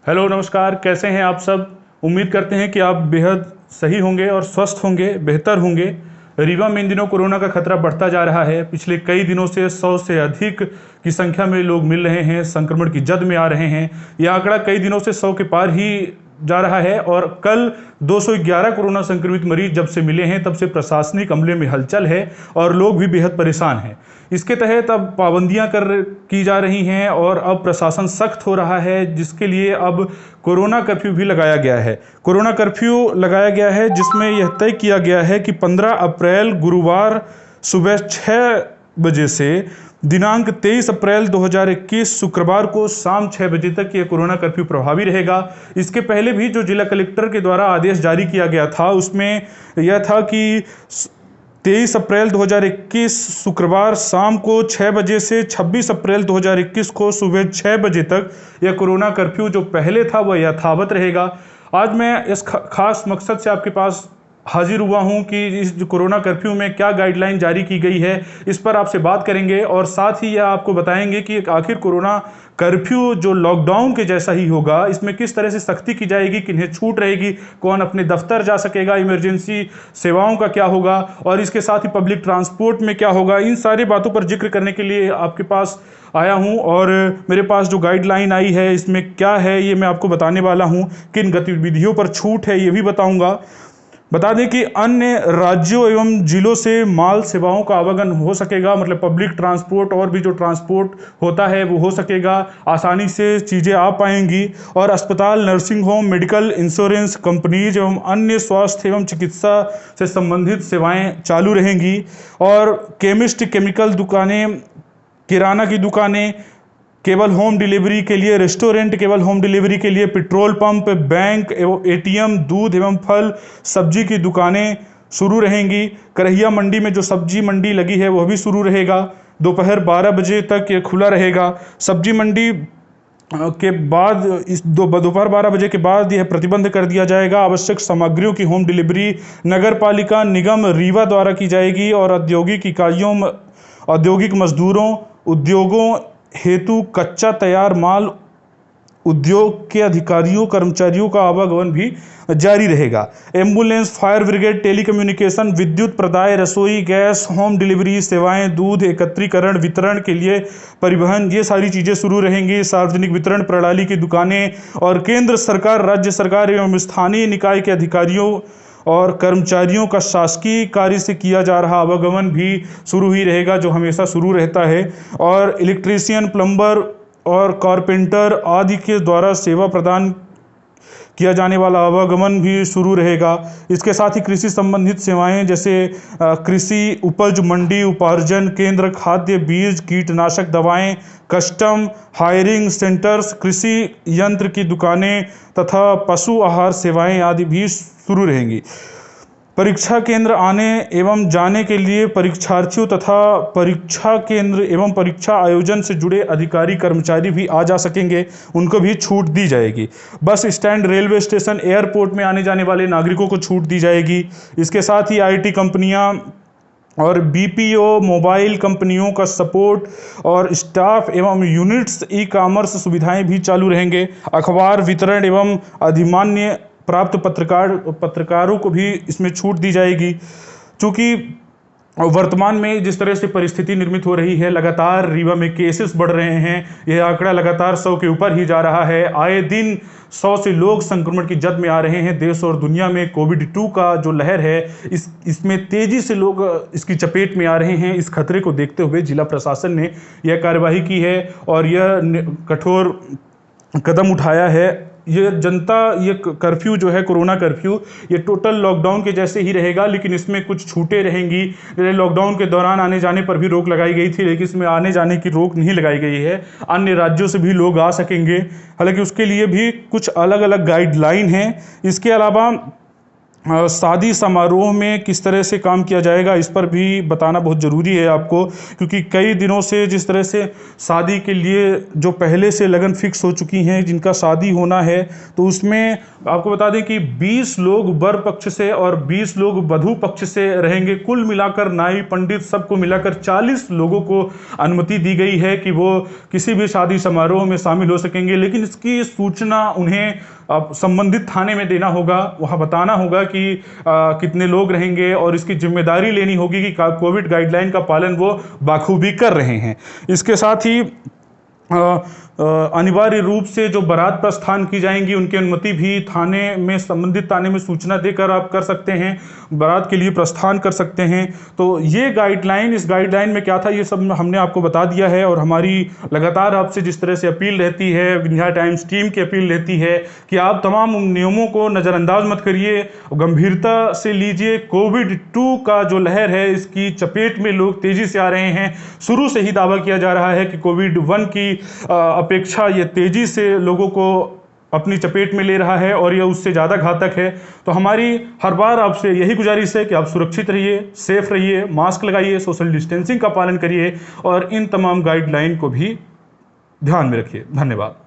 Hello नमस्कार, कैसे हैं आप सब। उम्मीद करते हैं कि आप बेहद सही होंगे और स्वस्थ होंगे, बेहतर होंगे। रीवा में इन दिनों कोरोना का खतरा बढ़ता जा रहा है। पिछले कई दिनों से 100 से अधिक की संख्या में लोग मिल रहे हैं, संक्रमण की जद में आ रहे हैं। यह आंकड़ा कई दिनों से 100 के पार ही जा रहा है और कल 211 कोरोना संक्रमित मरीज जब से मिले हैं तब से प्रशासनिक अमले में हलचल है और लोग भी बेहद परेशान हैं। इसके तहत अब पाबंदियां की जा रही हैं और अब प्रशासन सख्त हो रहा है, जिसके लिए अब कोरोना कर्फ्यू भी लगाया गया है। कोरोना कर्फ्यू लगाया गया है जिसमें यह तय किया गया है कि 15 अप्रैल गुरुवार सुबह 6 बजे से दिनांक 23 अप्रैल 2021 शुक्रवार को शाम 6 बजे तक यह कोरोना कर्फ्यू प्रभावी रहेगा। इसके पहले भी जो जिला कलेक्टर के द्वारा आदेश जारी किया गया था उसमें यह था कि 23 अप्रैल 2021 शुक्रवार शाम को 6 बजे से 26 अप्रैल 2021 को सुबह 6 बजे तक यह कोरोना कर्फ्यू जो पहले था वह यथावत रहेगा। आज मैं इस खास मकसद से आपके पास हाजिर हुआ हूं कि इस कोरोना कर्फ्यू में क्या गाइडलाइन जारी की गई है, इस पर आपसे बात करेंगे और साथ ही यह आपको बताएंगे कि आखिर कोरोना कर्फ्यू जो लॉकडाउन के जैसा ही होगा, इसमें किस तरह से सख्ती की जाएगी, किन्हें छूट रहेगी, कौन अपने दफ्तर जा सकेगा, इमरजेंसी सेवाओं का क्या होगा और इसके साथ ही पब्लिक ट्रांसपोर्ट में क्या होगा। इन सारी बातों पर जिक्र करने के लिए आपके पास आया हूं और मेरे पास जो गाइडलाइन आई है इसमें क्या है ये मैं आपको बताने वाला हूं। किन गतिविधियों पर छूट है ये भी बताऊंगा। बता दें कि अन्य राज्यों एवं जिलों से माल सेवाओं का आवागमन हो सकेगा, मतलब पब्लिक ट्रांसपोर्ट और भी जो ट्रांसपोर्ट होता है वो हो सकेगा, आसानी से चीज़ें आ पाएंगी और अस्पताल, nursing home, medical insurance companies एवं अन्य स्वास्थ्य एवं चिकित्सा से संबंधित सेवाएं चालू रहेंगी और केमिस्ट, केमिकल दुकानें, किराना की दुकानें, केवल होम डिलीवरी के लिए रेस्टोरेंट, केवल होम डिलीवरी के लिए पेट्रोल पंप, बैंक एवं एटीएम, दूध एवं फल सब्जी की दुकानें शुरू रहेंगी। करहिया मंडी में जो सब्जी मंडी लगी है वह भी शुरू रहेगा। दोपहर 12 बजे तक ये खुला रहेगा। सब्जी मंडी के बाद दोपहर 12 बजे के बाद यह प्रतिबंध कर दिया जाएगा। आवश्यक सामग्रियों की होम डिलीवरी नगर पालिका निगम रीवा द्वारा की जाएगी और औद्योगिक इकाइयों, औद्योगिक मजदूरों, उद्योगों हेतु कच्चा तैयार माल उद्योग के अधिकारियों, कर्मचारियों का आवागमन भी जारी रहेगा। एम्बुलेंस, फायर ब्रिगेड, टेलीकम्युनिकेशन, विद्युत प्रदाय, रसोई गैस, होम डिलीवरी सेवाएं, दूध एकत्रीकरण, वितरण के लिए परिवहन, ये सारी चीज़ें शुरू रहेंगी। सार्वजनिक वितरण प्रणाली की दुकानें और केंद्र सरकार, राज्य सरकार एवं स्थानीय निकाय के अधिकारियों और कर्मचारियों का शासकीय कार्य से किया जा रहा आवागमन भी शुरू ही रहेगा, जो हमेशा शुरू रहता है। और इलेक्ट्रीशियन, प्लम्बर और कारपेंटर आदि के द्वारा सेवा प्रदान किया जाने वाला आवागमन भी शुरू रहेगा। इसके साथ ही कृषि संबंधित सेवाएं जैसे कृषि उपज मंडी, उपार्जन केंद्र, खाद्य बीज, कीटनाशक दवाएं, कस्टम, हायरिंग सेंटर्स, कृषि यंत्र की दुकानें तथा पशु आहार सेवाएं आदि भी शुरू रहेंगी। परीक्षा केंद्र आने एवं जाने के लिए परीक्षार्थियों तथा परीक्षा केंद्र एवं परीक्षा आयोजन से जुड़े अधिकारी कर्मचारी भी आ जा सकेंगे, उनको भी छूट दी जाएगी। Bus stand, railway station, airport में आने जाने वाले नागरिकों को छूट दी जाएगी। इसके साथ ही आईटी कंपनियां और बीपीओ, मोबाइल कंपनियों का सपोर्ट और स्टाफ एवं यूनिट्स, ई कॉमर्स सुविधाएं भी चालू रहेंगे। अखबार वितरण एवं अधिमान्य प्राप्त पत्रकारों को भी इसमें छूट दी जाएगी। चूँकि वर्तमान में जिस तरह से परिस्थिति निर्मित हो रही है, लगातार रीवा में केसेस बढ़ रहे हैं, यह आंकड़ा लगातार 100 के ऊपर ही जा रहा है। आए दिन 100 से लोग संक्रमण की जद में आ रहे हैं। देश और दुनिया में कोविड-2 का जो लहर है इसमें तेजी से लोग इसकी चपेट में आ रहे हैं। इस खतरे को देखते हुए जिला प्रशासन ने यह कार्यवाही की है और यह कठोर कदम उठाया है। ये कर्फ्यू जो है, कोरोना कर्फ्यू, ये टोटल लॉकडाउन के जैसे ही रहेगा, लेकिन इसमें कुछ छूटें रहेंगी। लॉकडाउन के दौरान आने जाने पर भी रोक लगाई गई थी, लेकिन इसमें आने जाने की रोक नहीं लगाई गई है। अन्य राज्यों से भी लोग आ सकेंगे, हालांकि उसके लिए भी कुछ अलग अलग गाइडलाइन हैं। इसके अलावा शादी समारोह में किस तरह से काम किया जाएगा, इस पर भी बताना बहुत ज़रूरी है आपको, क्योंकि कई दिनों से जिस तरह से शादी के लिए जो पहले से लगन फिक्स हो चुकी हैं, जिनका शादी होना है, तो उसमें आपको बता दें कि 20 लोग वर पक्ष से और 20 लोग वधू पक्ष से रहेंगे। कुल मिलाकर नाई पंडित सबको मिलाकर 40 लोगों को अनुमति दी गई है कि वो किसी भी शादी समारोह में शामिल हो सकेंगे, लेकिन इसकी सूचना उन्हें अब संबंधित थाने में देना होगा। वहाँ बताना होगा कि कितने लोग रहेंगे और इसकी जिम्मेदारी लेनी होगी कि कोविड गाइडलाइन का पालन वो बाखूबी कर रहे हैं। इसके साथ ही अनिवार्य रूप से जो बारात प्रस्थान की जाएंगी उनकी अनुमति भी थाने में, संबंधित थाने में सूचना देकर आप कर सकते हैं, बारात के लिए प्रस्थान कर सकते हैं। तो ये गाइडलाइन, इस गाइडलाइन में क्या था ये सब हमने आपको बता दिया है। और हमारी लगातार आपसे जिस तरह से अपील रहती है, विंध्या टाइम्स टीम की अपील रहती है कि आप तमाम उन नियमों को नज़रअंदाज मत करिए, गंभीरता से लीजिए। कोविड-2 का जो लहर है, इसकी चपेट में लोग तेजी से आ रहे हैं। शुरू से ही दावा किया जा रहा है कि कोविड-1 की अपेक्षा ये तेजी से लोगों को अपनी चपेट में ले रहा है और यह उससे ज़्यादा घातक है। तो हमारी हर बार आपसे यही गुजारिश है कि आप सुरक्षित रहिए, सेफ रहिए, मास्क लगाइए, सोशल डिस्टेंसिंग का पालन करिए और इन तमाम गाइडलाइन को भी ध्यान में रखिए। धन्यवाद।